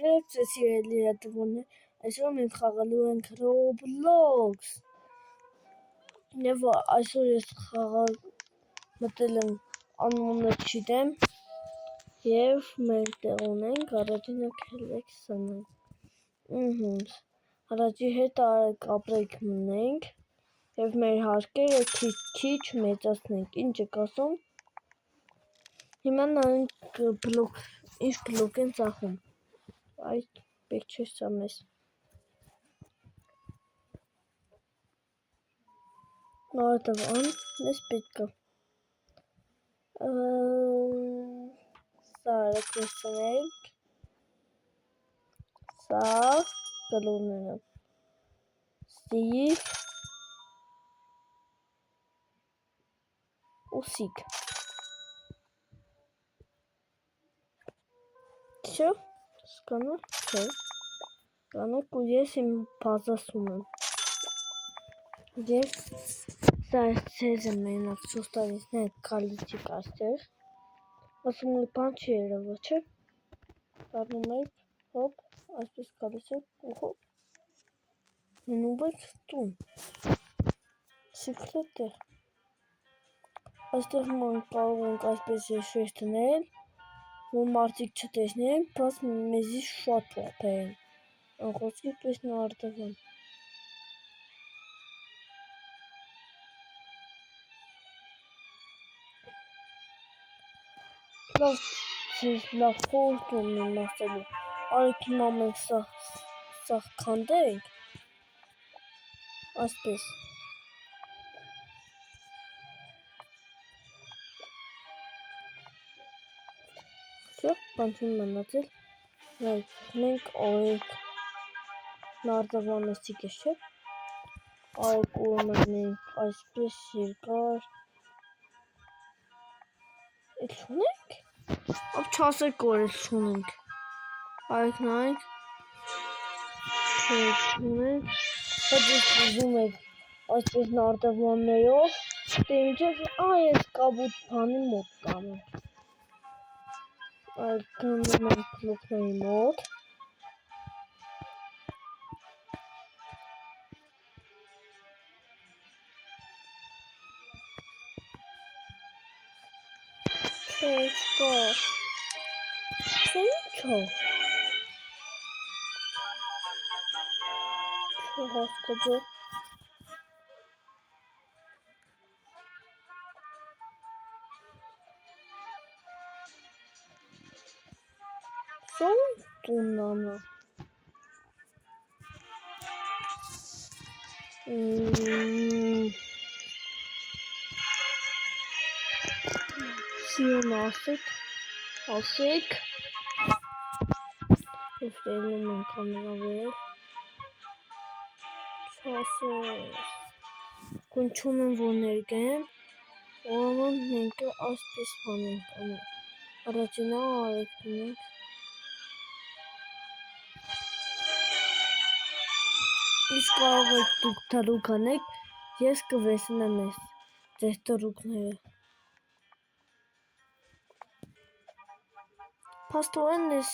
Բարև ձեզ սիրելի հետևողներ, այսօր մենք խաղալու ենք Roblox և այսօր ես խաղալ մտել եմ անունը չգիտեմ և մենք տեղ ունենք առաջինը քելեքսն առաջի հետ արեք ապրեք մնենք և մեր հարկերը քիչ մեծացնենք, ինչ եք ասում, հիմա նայենք ինչ բլոկ են ծախում, այդ պետք չէ սա մեզ, նորատվան մեզ պետք է, սա արեք վերցնենք, սա կլորները, սիվ ու սիգ, Չէ, սկանալ, չէ, կանեք ու ես իմ բազասում եմ, և սա ցեզ եմ մենակ սոստավիսն հետ կալիցիկ աստեղ, ասում է բան չի երևա, չէ, դարնում եք, հոպ, այսպես կալիս եք ու հոպ, մնում եք տուն, սիքրետ տեղ, այստեղ մենք կարող ենք այսպես եշվեր տնել, որ մարդիկ չտեսնեն, բայց մեզի շատ փող բերեն, անխոսքի պես նարդվան, լավ խորհուրդ ունեմ ասելու, արեք հիմա մենք սաղ քանդենք, այսպես, չէ, բան չուն մնացել, մենք արեք նարդավանը սիգես չէ, արեք ուրմն մենք այսպես երկար, էլ չունենք, ապ չասեք որ էլ չունենք, արեք նայենք, չունենք, բայց ես ուզում եք այսպես նարդավաններով, դե մինչև ես կաբուտ բանի մոտ կանենք, այդ գնում ենք բլոկների մոտ, չկա, չէ ինչո, չհասկացա, սա տունն անա, Սիոն ասեք, և տելնում են կամերա վերել, չասես, կուն չունեմ որ ներգեմ, ուրեմն մենք այսպես բան ենք անում, առաջինը արեք դնենք, իսկ կարող եք դուք թրուկ անեք, ես կվերցնեմ ձեր թրուկները, փաստորեն ես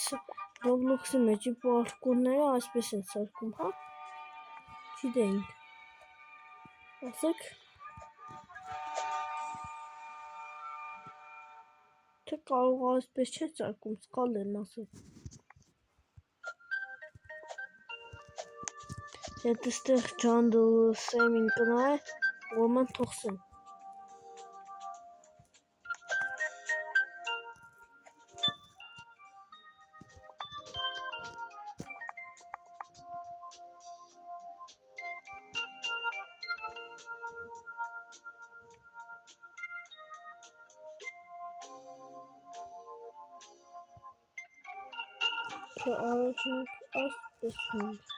Roblox-ի մեջի պարկուրները այսպես են սարքում, հա, չգիտեինք, ասեք, թե կարող այսպես չէ սարքում, սկալ եմ ասել, հետ ստեղ ջանդը սեմին կնայ, ուրմն թողսեմ, Առաջինք այսպես ենք,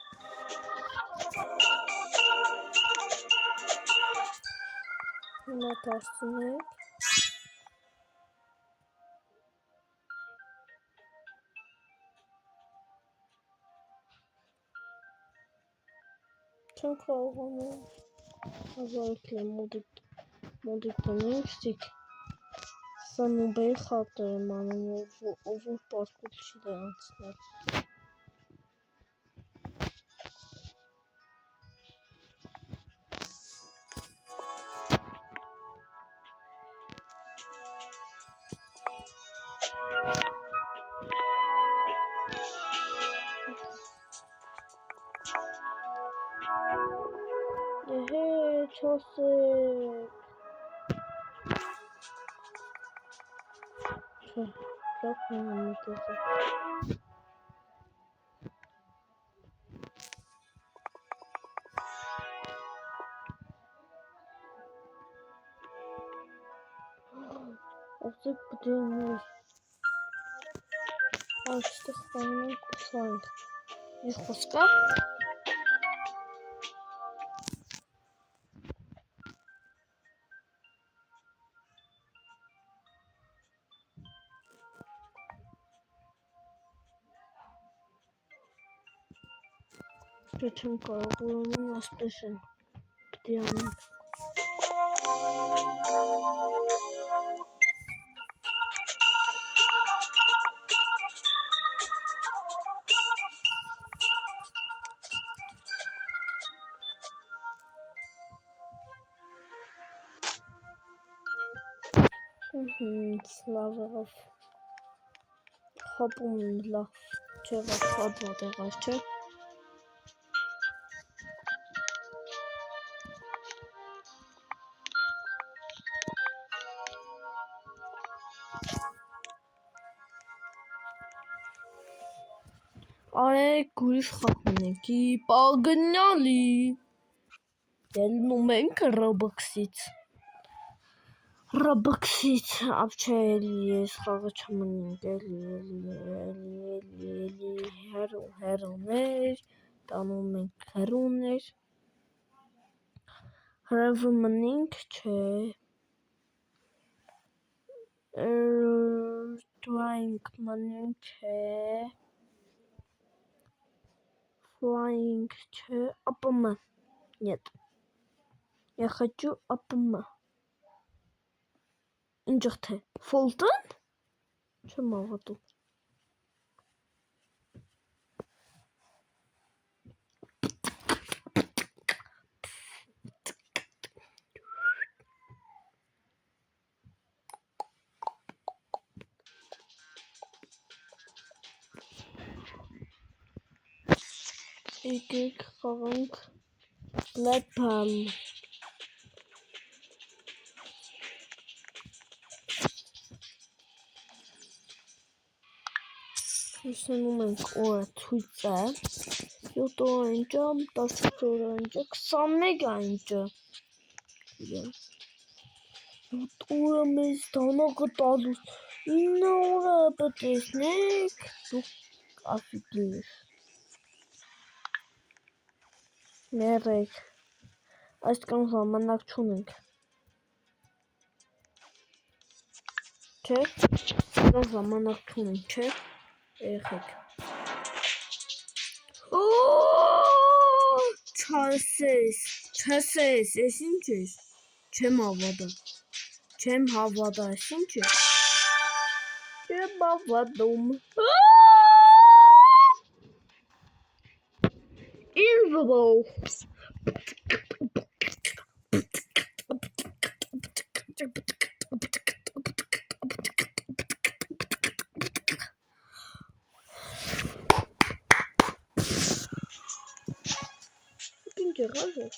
հիմա կասցնենք, չեմ կարող անել, հազարիք եմ մոդիկ տնենք, ստիք, սա նուբերի խատր եմ անում, որ պարկուր չի դե անցնել, չասեք։ Չէ, լավ մտածել։ Ասեք բդեներ։ Այստեղ ստանանք ուսանք։ Ինչ խոսքա։ Դե չեմ կարող, ուրեմն ասպես են։ Պետք է անենք։ Լավ։ Հապում լավ չեղավ հատվա տեղած չէ։ Արեք ուրիշ խաղ ունենք, պագնալի։ Ելնում ենք Roblox-ից, ապչե էլի ես խաղը չմնենք, էլի հեռուներ, տանում ենք հեռուներ, հրավը մնենք, չէ, Flying մնենք, չէ, Flying, չէ, APM, нет, я хочу APM. Ինչեղ թե, Fulton? Չեմ աղատում։ Եկեք խաղանք Black Pal։ Հուսանում ենք օրը ցույց է 7 օրենջը, 18 օրենջը, 21 օրենջը։ 7 օրը մեզ դանակը տալուց 9 օրը պատեսնեք, դուք աֆիկիր։ Մերեք, այսքան ժամանակ չունենք։ Չէ, այսքան ժամանակ չունենք, չէ, երեխեք։ Չասես, ես ինչ ես, չեմ հավատա, ես ինչ ես, չեմ հավատում, Invable, ինչ եղավ է,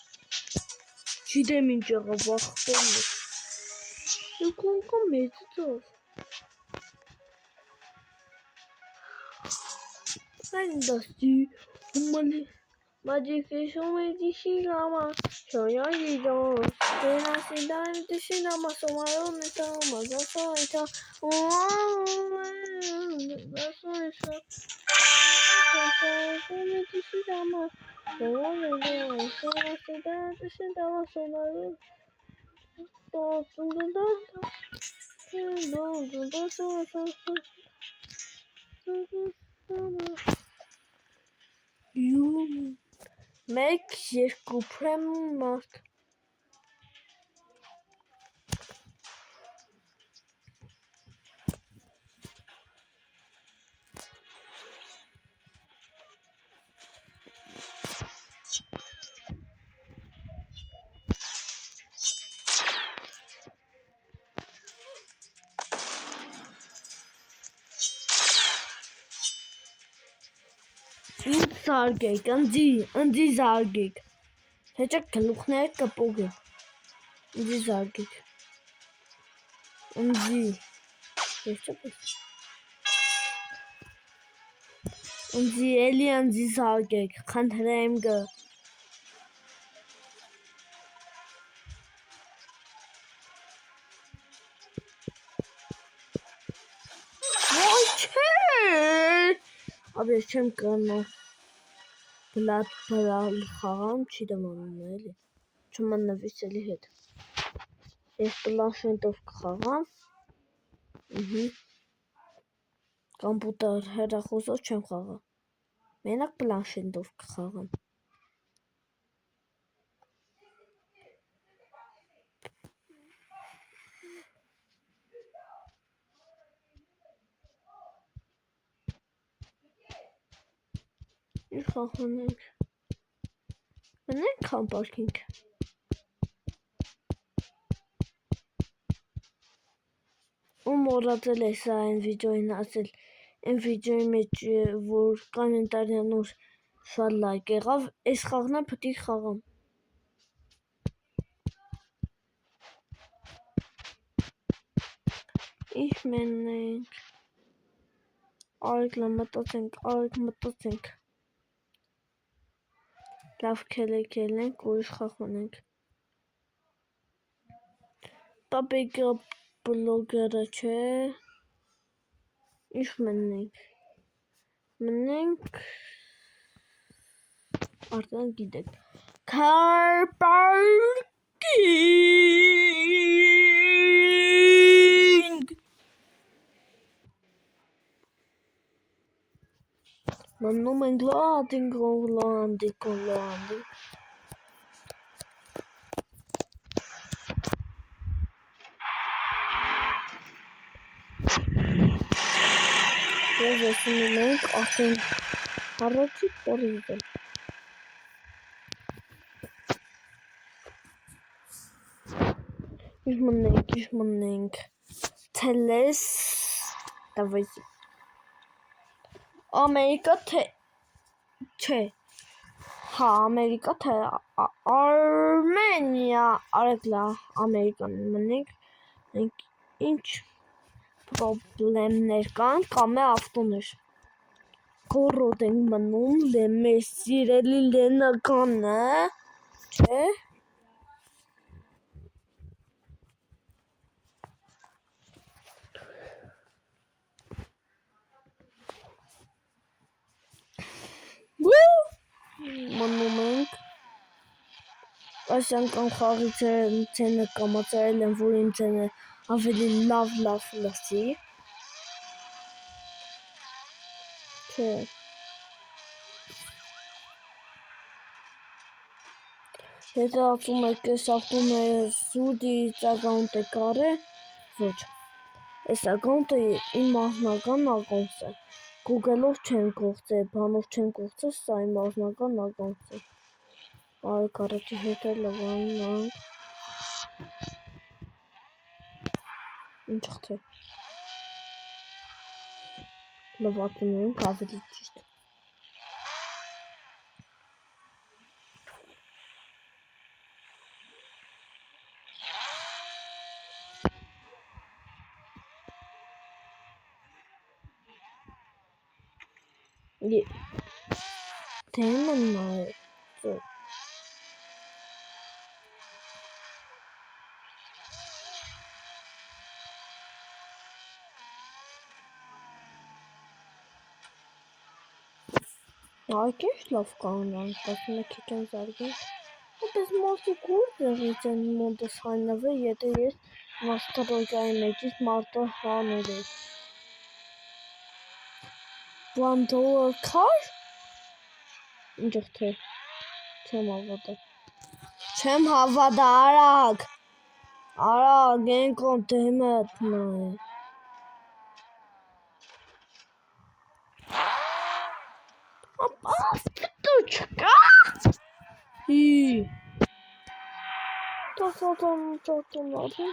չիդեմ ինչ եղավ, վախտում է, և կոնկա մեծով, այն դաստի, հումանի, Մաջիկեշում է դիշի գամա, շոյան իդոն, դենասիդան դիշի նամա, սոմարոն է տամա, զասոն է տա, զասոն է շա, շոյան դիշի գամա, շոյան իդոն, դենասիդան դիշի նամա, սոմարոն, Մեկ, երկու պրեմ մարդ։ Ինձ զարգեք, ընձի զարգեք, հեճակ գլուխները կպոգ են։ Ինձի զարգեք։ Ինձի։ Ես չպես։ Ինձի էլի ինձի զարգեք, խնդրեմ գը։ Ոյ չէ։ Աբի ես չեմ կրնա։ Բլատ խաղամ չի դմանում էլի։ Չմաննվիս էլի հետ։ Ես պլանշետով կխաղամ։ Կամպյուտեր հեռախոսով չեմ խաղա։ Մենակ պլանշետով կխաղամ։ Ինչ խաղանենք։ Մենակ կամպարկինք։ Ու մոռացել է սա այն վիդեոին ասել։ Այն վիդեոյի մեջ որ կոմենտարյան որ շատ լայք եղավ, այս խաղն է պետք է խաղամ։ Ինչ մենենք։ Արեք մտածենք։ Լավ քելենք, ուրիշ խաղ ունենք։ Տապիկը բլոգերը չէ։ Ինչ մենենք։ Մենենք արդեն գիտեք։ Քարպարկինգ։ Մնում ենք լոադինգ։ Ես ասում ենք արդեն առաջի պորիզը։ Ինչ մնենք։ Թելես Давайте. Ամերիկա թե չէ։ Հա, Ամերիկա թե Արմենիա, արեկլա Ամերիկան մնենք։ Մենք ինչ պրոբլեմներ կան, կամ է ավտոներ։ Գորոդ ենք մնում, մեր սիրելի Լեննագանը, չէ։ Մնում ենք։ Այս անգամ խաղի ցենը կամացարել եմ, որ իմ ցենը ավելի լավ լսի։ Չէ։ Եթե ասում եք, այս ավտոները սուդից ակաունտ է կարե, ոչ։ Այս ակաունտը իմ անձնական ակաունտ է։ Google-ով չեմ գործել, բանով չեմ գործել, սա իմ անձնական ակաունտ է։ Արեք առաջի հետը լվանանք։ Ինչ խթե։ Լվացում ենք ավելի ճիշտ։ Թեմը նայ։ Այ ինչ լավ կանանք, 11 քիչ զարգենք։ Պես մարդու գործերից են մոտս հայնավը, եթե ես մաստրոյկայի մեջից մարդը հանել է։ $1 քար։ Ինչ թե չեմ հավատա, արագ են կոնտեմը տնայ։ Ապա չկա։ Հի։ Տասատան ճարտոնարի։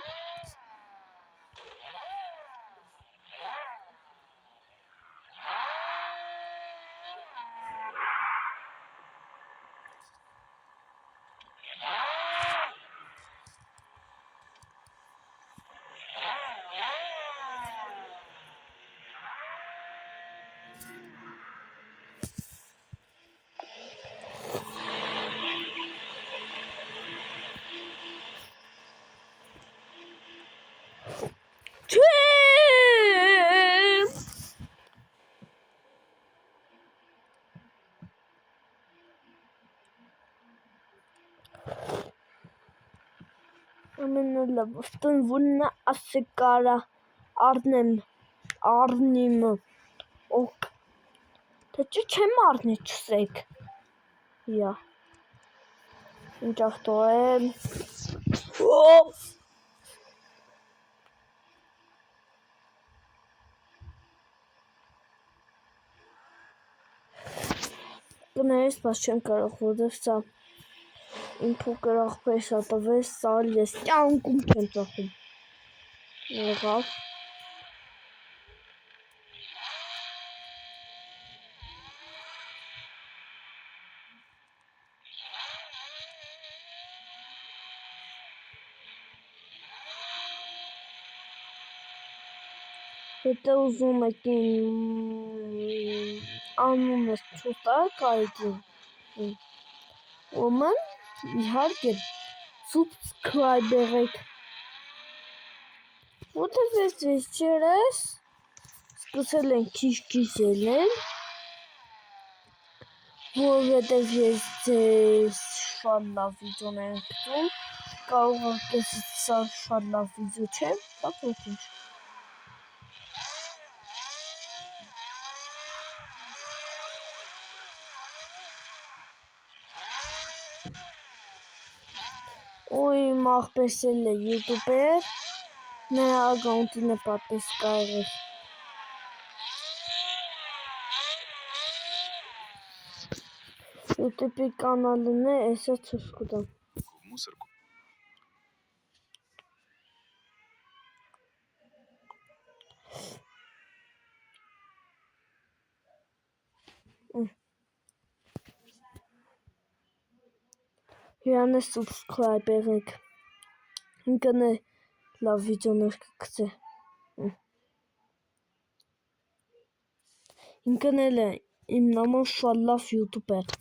ամենալավն ասեկարա առնիմ օք թե չեմ առնի չսեք յա ինչ ավտո է կներես բայց չեմ կարող որովհետև սա իմ փոքր աղբեր շատավես սա ես կյանքում չեմ ծախում եղավ Հետո ուզում եք անունս չուտակ այդին ոմն իհարկե subscribe-եք որտեղ ես вечерес սկսել են քիչ-քիչել որովհետև ես ձեզ շատ լավ վիդեոներ եմ գտնում կարող եք սա շատ լավ վիդեո չէ բայց ոչինչ Ой, մաղբեսել է յուտուբեր, նրա ակաունտին է պատպես կարել։ Յուտուբի կանալն է, էսա ցույց կտամ։ Հիրանե subscribe եք։ Ինքն է լավ վիդեոներ կգցե։ Ինքն էլ է իմ նման շատ լավ յուտուբեր։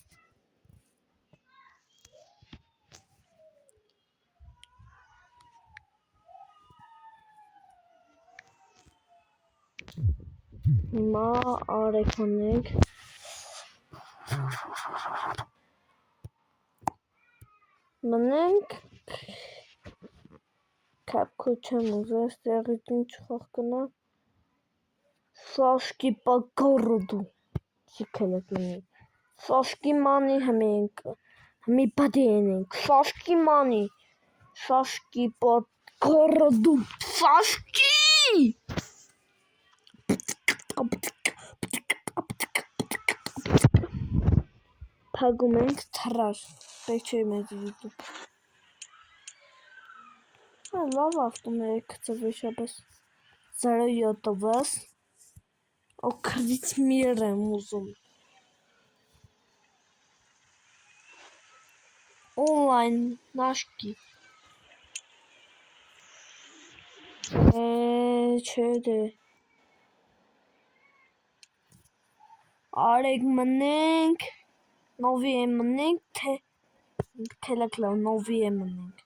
Հիմա արեքանենք մնենք կապքո չեմ ուզել ստեղից ինչ խաղ կնա Սաշկի պակարոդու սիքել եք մնի Սաշկի մանի հմի բադենենք Սաշկի պակարոդու Սաշկի Փագում ենք թրար, պետք չէ մեզ վիդու։ Լավ ավտոներ եք ծվեշապես, 0.7-ս, օքրից միր եմ ուզում։ Օնլայն նաշկի։ Չէ դե։ Արեք մնենք, նովի եմ մնենք, թելակլավ նովի եմ մնենք։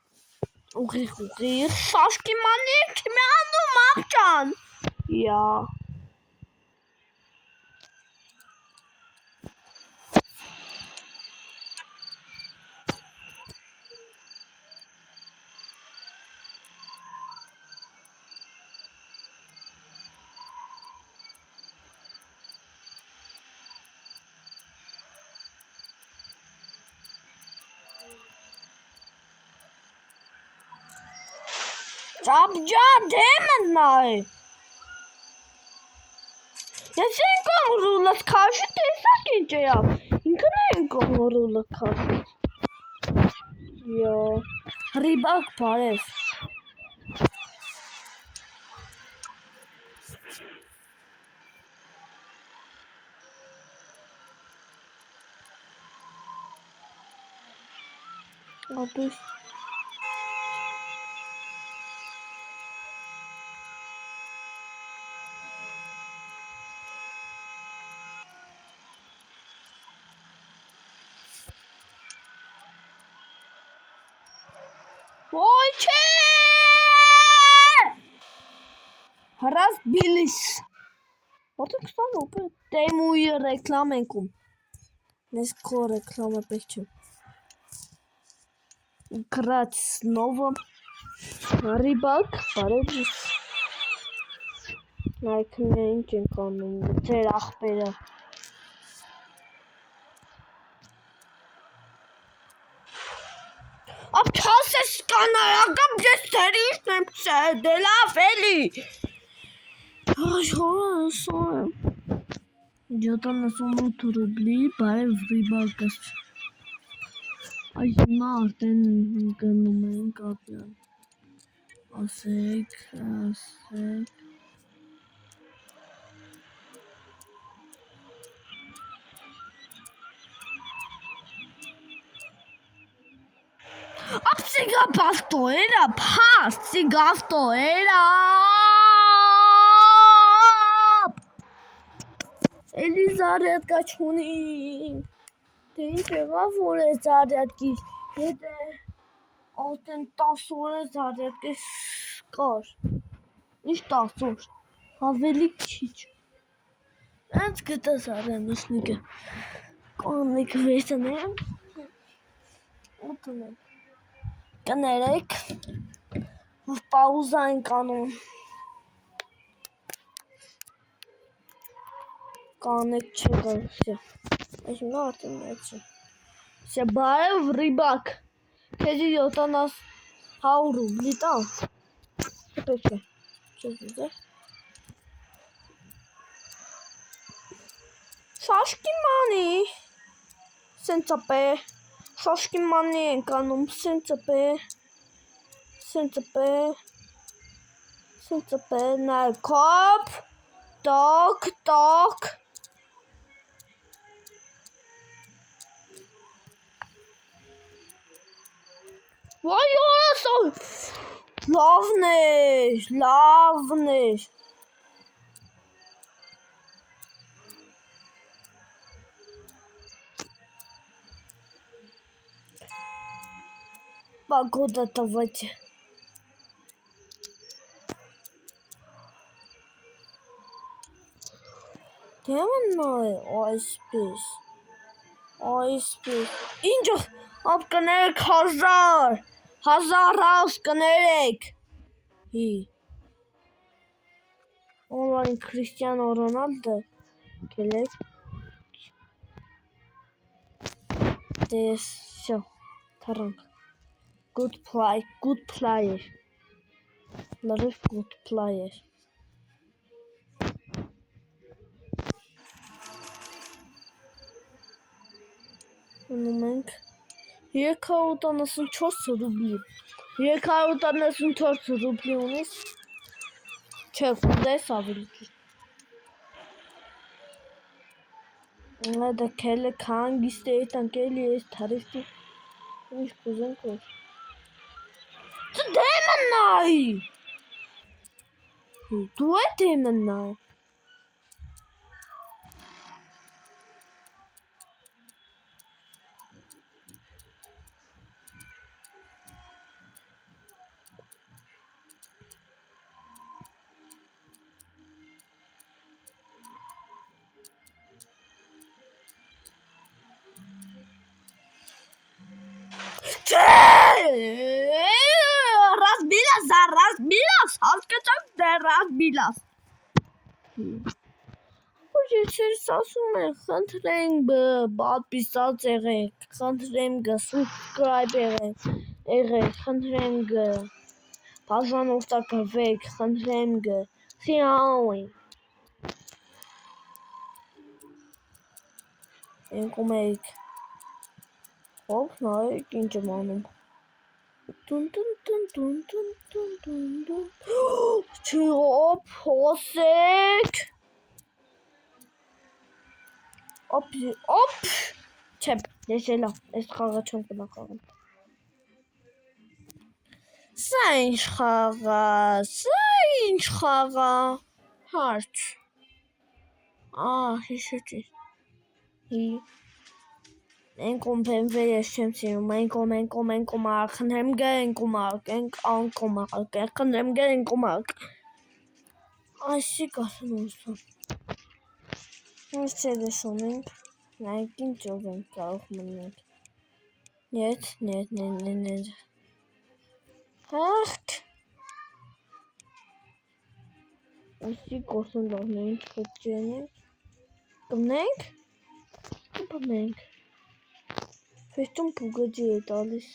Ուղիղ, շաշկի մանենք, մի անում աղջան։ Յա։ Ճապջա դեմն նայ։ Ես են կամրուլս կաշի տեսակ ինչ էավ, ինքն են կամրուլը կաշի։ Յո, հրիբակ բարև։ Ապիս։ Ոյ չէ Հրաս բիլիս Ոտը կստան ոպը Տեմույի ռեկլամ ենքում Նես քո ռեկլամը պետք չէ Գրաց նովը Ռիբակ, բարև ձեզ։ Նայեք ինչ ենք անում, ձեր աղբերը։ Ափ չասես կանայական ես թերիշն եմ դե լավ էլի։ Հորը եմ։ 78 ռուբլի, բարև ռիբակս։ Այս հիմա արդեն գնում ենք ապյան։ Ասեք։ Ափ սիգա բաստո էրա, փաստ սիգաստո էրա։ Էլի զարյատկա չունի։ Դե ինչ եղավ, որ է զարյատկի հետը արդեն 10 օր է զարյատկես կար։ Ինչ 10 օր, ավելի քիչ։ Ենց գտա զարյամիսնիկը։ Կաննիկ վերցնեմ։ Ուտում եմ։ Կներեք, որ պաուզա ենք անում։ Կանեք չեղավ, վсё։ Այս հիմա արդեն մեծ է։ Վсё, բարև ռիբակ։ Քեզի 70 ռուբլի տամ։ Պետք է։ Չես ուզե։ Շաշկի մանի։ Սենցապե։ Շաշկի մանի ենք անում, սենցապե, նայ կոպ, տոկ։ Վայ օրասո, լավն էր։ Погода давайте. Դեմնայ, այսպես, ինջը, ապ կներեք 1000 ռաուս կներեք, Online Cristiano Ronaldo, կելեք, դես, շո, թարանք, good player, լրիվ good player, ունում ենք, 394 ռուբլի, 394 ռուբլի ունիս, չէ, կուզես ավելի ճիշտ, դա կելը կանգիստ է ետանք էլի ես թարիստի, ինչ կուզենք որ, դեմն նայ, դու է դեմն նայ, Разбилась, հասկացանք դե разбилась։ Որ ես ասում եմ, խնդրենք պատպիսած եղեք, խնդրենք subscribe եղեք, խնդրենք բաժանորդագրվեք, խնդրենք սիաուի։ Ենքում էիք, հոպ նայեք ինչ եմ անում։ Չի օպ, հոսեք, օպ, չեմ, ես էլա, ես խաղը չեմ կնակաղում։ Սա ինչ խաղա, հարչ, հիշեցի, ենքում պեմվե ես չեմ սիրում, ենքում արկ, խնդրեմ գը ենքում արկ, խնդրեմ գը ենքում արկ, այսի կասում ուսում, Mercedes ունենք, նայք ինչ ով ենք կարող մնենք, նետ, Ախ Այսի կոսն լողնենք խճենենք կմնենք կպնենք Ֆեստում պուգաջի է տալիս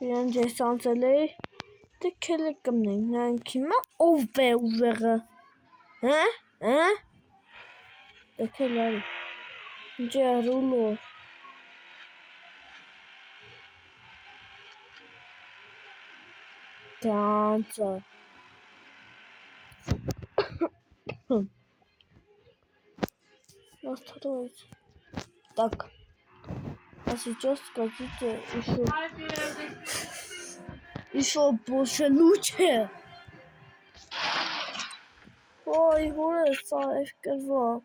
Իրան ջեսանցել էի Դե քել է կմնենք նայենք հիմա ով է ուժեղը Հա Դե քել արի Ինչ է ռուլո Танца. Настроить. Так. А сейчас скажите еще больше лучше. Ой, горе, саев керва.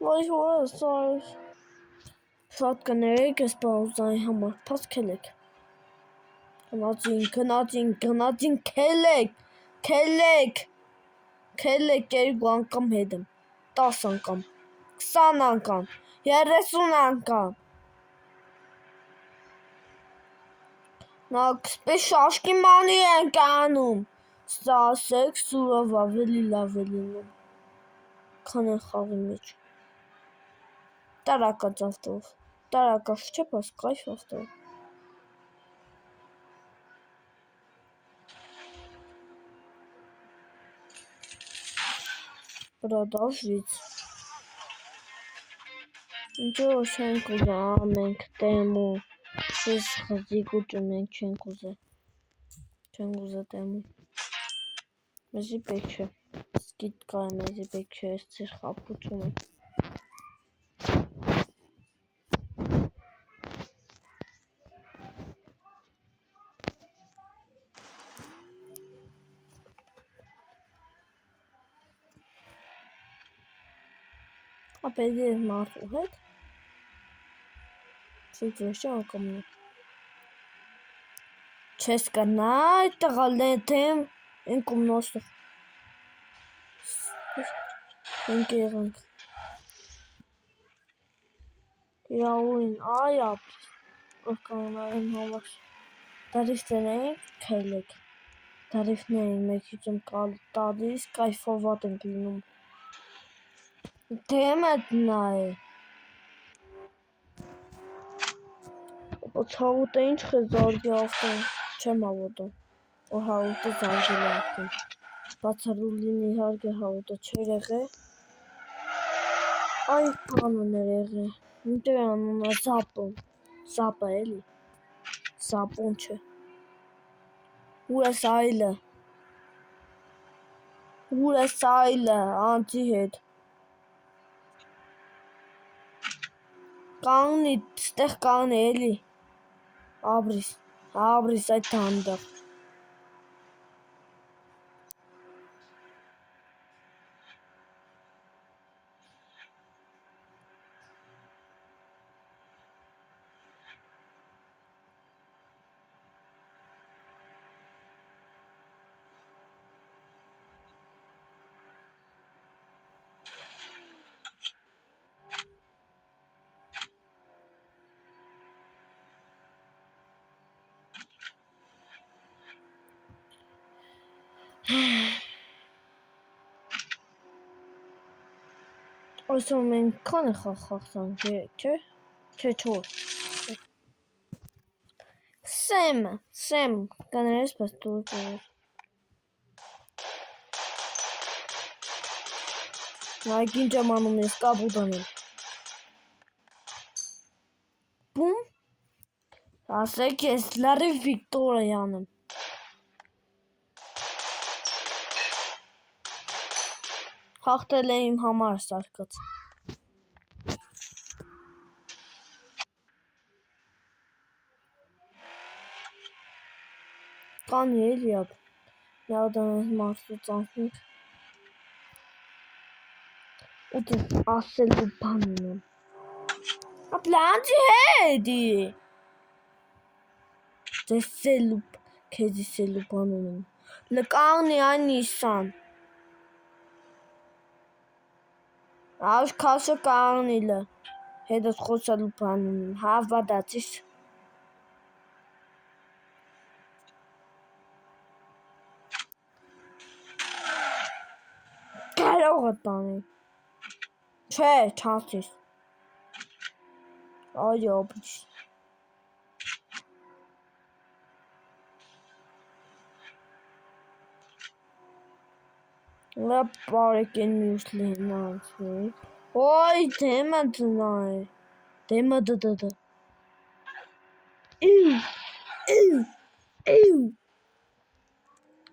Ой, горе, саев. Շատ կներեք ես պաուզայի համար, պաս կելեք Գնացին, կելեք երկու անգամ հետ եմ 10 անգամ, 20 անգամ, 30 անգամ Նակսպես շաշկի մանի ենք անում Սա ասեք սուրով ավելի լավ է լինում Քան են խաղի մեջ Տարակաց ավտով Տարակաց չէ պաս կայֆ ավտով Продолжить. Ничего, շենք ուզա, մենք տեմու, ես խզիկ ուջում ենք չենք ուզա տեմու, մեզի պեք չէ, սկիտ կայ մեզի պեք չէ, ես ծիր խապ ուջում եմ, ապեդի ես մարդու հետ, Չից ոչի անկամն է, չես կնա այդ տղալեն թեմ, ենք ումնոստով, ենք եղանք, իրաուին, այ ապրիս, ողկանանային համար, տարիվտերենք կայլեք, տարիվտերին մեկիցում տալիս, կայֆովատ ենք լինում, Դեմդ նայ Հաղութը ինչ խեզարգի ավտոն չեմ ավոտում Որ հաղութը զարգել է ավտոն Բացարուլին իհարգե հաղութը չեր եղե Այ պանն էր եղե Ինտեր անուն է զապոն Զապը էլի Զապոն չէ Ուր ես այլը Անցի հետ Կանգնի, ստեղ կանգնի էլի Աբրիս այդ հանդեղ Այսօր մենք քան է խաղացանք, չէ, 4 Սեմ, կներես պաս տուր Նայք ինչ եմ անում ես կապուտ անել Բում Ասեք ես լարի Վիկտորիան եմ Հաղթել է իմ համար սարկած Կանի էլի ապ Միադան ես մարդու ծանքնիք Ու դες ասելու բանն եմ Ապ լանջի հետի Դες սելու Քեզի սելու բանն եմ Լկաղնի այն նիսան Աշ քաշը կաղնիլը հետս խոսալու բան ունեմ, հավատացիս։ Կարող է տանի։ Չէ, չասես։ Այո, բիշ։ Նա բարեկեն մյուս լենանցի։ Ոյ, դեմը դնայ։ Դեմը դդդը։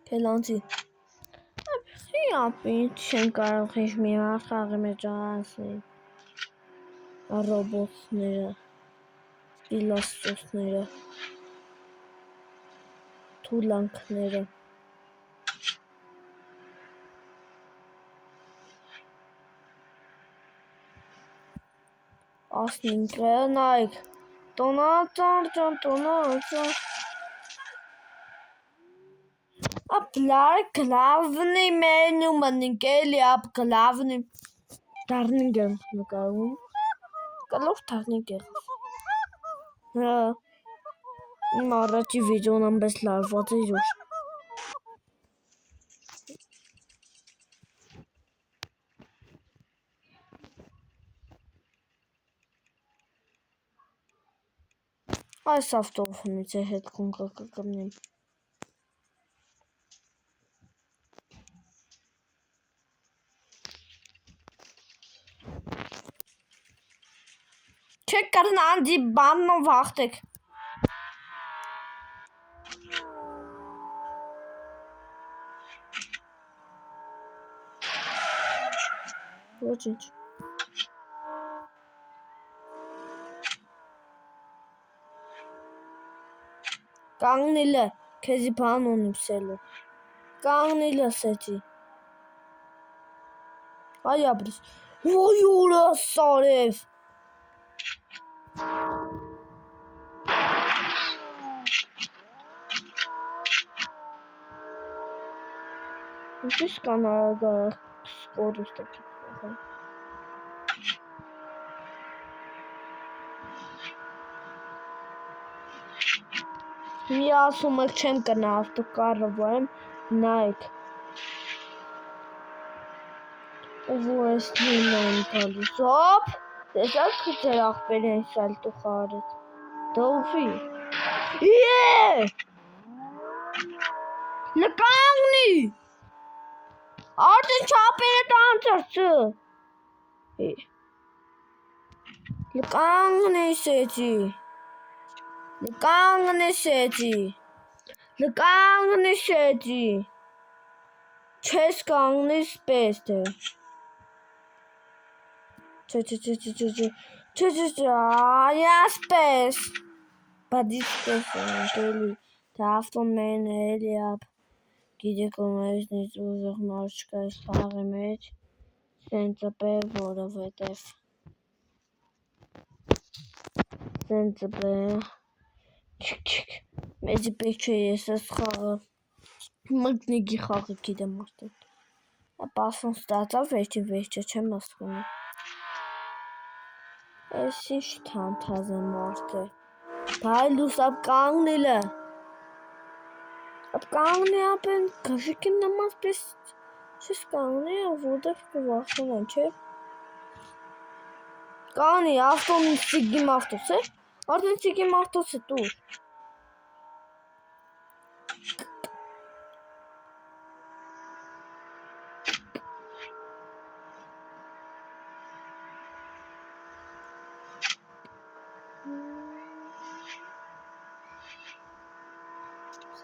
Կելանցի։ Ապին չեն կարող ինչ մի խաղի մեջ ասել։ Ռոբոտները, պիլաստոսները, թուլանքները։ Ասնինքը նայք, տոնացար ճան, տոնացար։ Ապլար գլավնի մենու մնիկելի ապ գլավնի։ Դարնինգ եմ նկարում։ Կալով դարնինգ է։ Հա։ Իմ առաջի վիդեոն ամբես լարված է յուր։ Այս ավտոֆոնից է հետ կունկա կկմնիմ։ Չեք կարն անդի բաննով վաղթեք։ Ոչինչ։ Կանգնիլը, քեզի բան ունիմ սելու։ Կանգնիլը սեցի։ Այ ապրիս։ Ոյ ուրա սարև։ Ինչպես կան արագարախ սկորուստ է կիպվախը։ Մի ասում եք չեմ կնա ավտոկարը վայմ, նայք։ Ու ես նույն այն տալիս, ոպ, տեսակ ձեր աղբեր են սալտու խարեց, դովի, լկանգնի, արդեն չապեր է տանցրցը, լկանգնի սեցի, լկանգնի սեցի, չես կանգնիս պես դե, Այսպես, բայց պես էլի, թե ավտոմեն էլի ապ, գիտեք ոնայզնից ուզող նոր չկա ես խաղի մեջ, սենց պե որովետև, սենց պե, մեզի պեք չէ ես ես խաղը, մգնիգի խաղը գիտեմ արդեն, ապասուն ստացավ վերջը չեմ ասկունի, Ես ինչ թանթազ է մարդ է, բայլուս ապ կանգնիլ է, ապ կանգնի ապ են գժիկին նմազ պես չես կանգնի, որդև կվախշուն են, չէ, կանի ավտոն սիգիմ ավտոս է, արդեն սիգիմ ավտոս է տուր,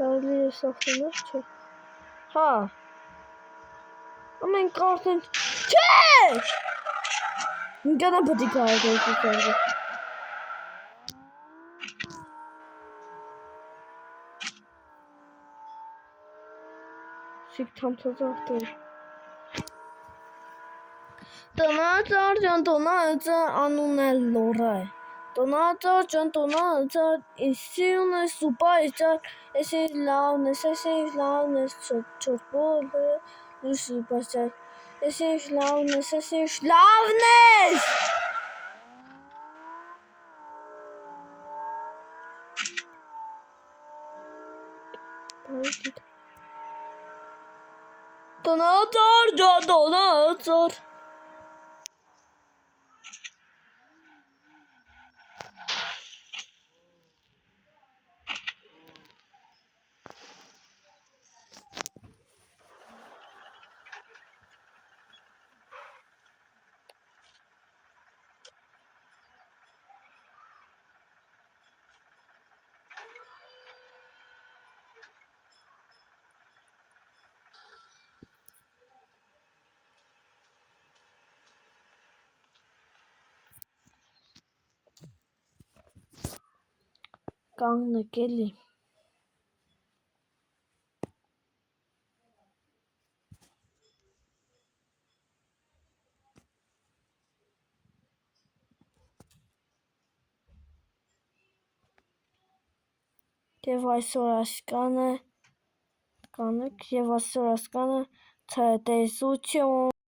Սարելի ես ավտոներ չէ, հա, ամենք արդեն, չէ, ինկան է պտի կարդ է սարդը, Սիգ թամթազ ավտոր, Տնացար ճան տոնացար անուն է լորա է, Տնացար ճան տոնացար, իսիուն է սուպա իչար, Ես ինչ լավն ես, չորպոլ է, սուպասար, Ես ինչ լավն ես, Ջադոնացար։ Կանգնեք էլի։ Եվ այսօր ասկանը կանեք եւ այսօր ասկանը տեսություն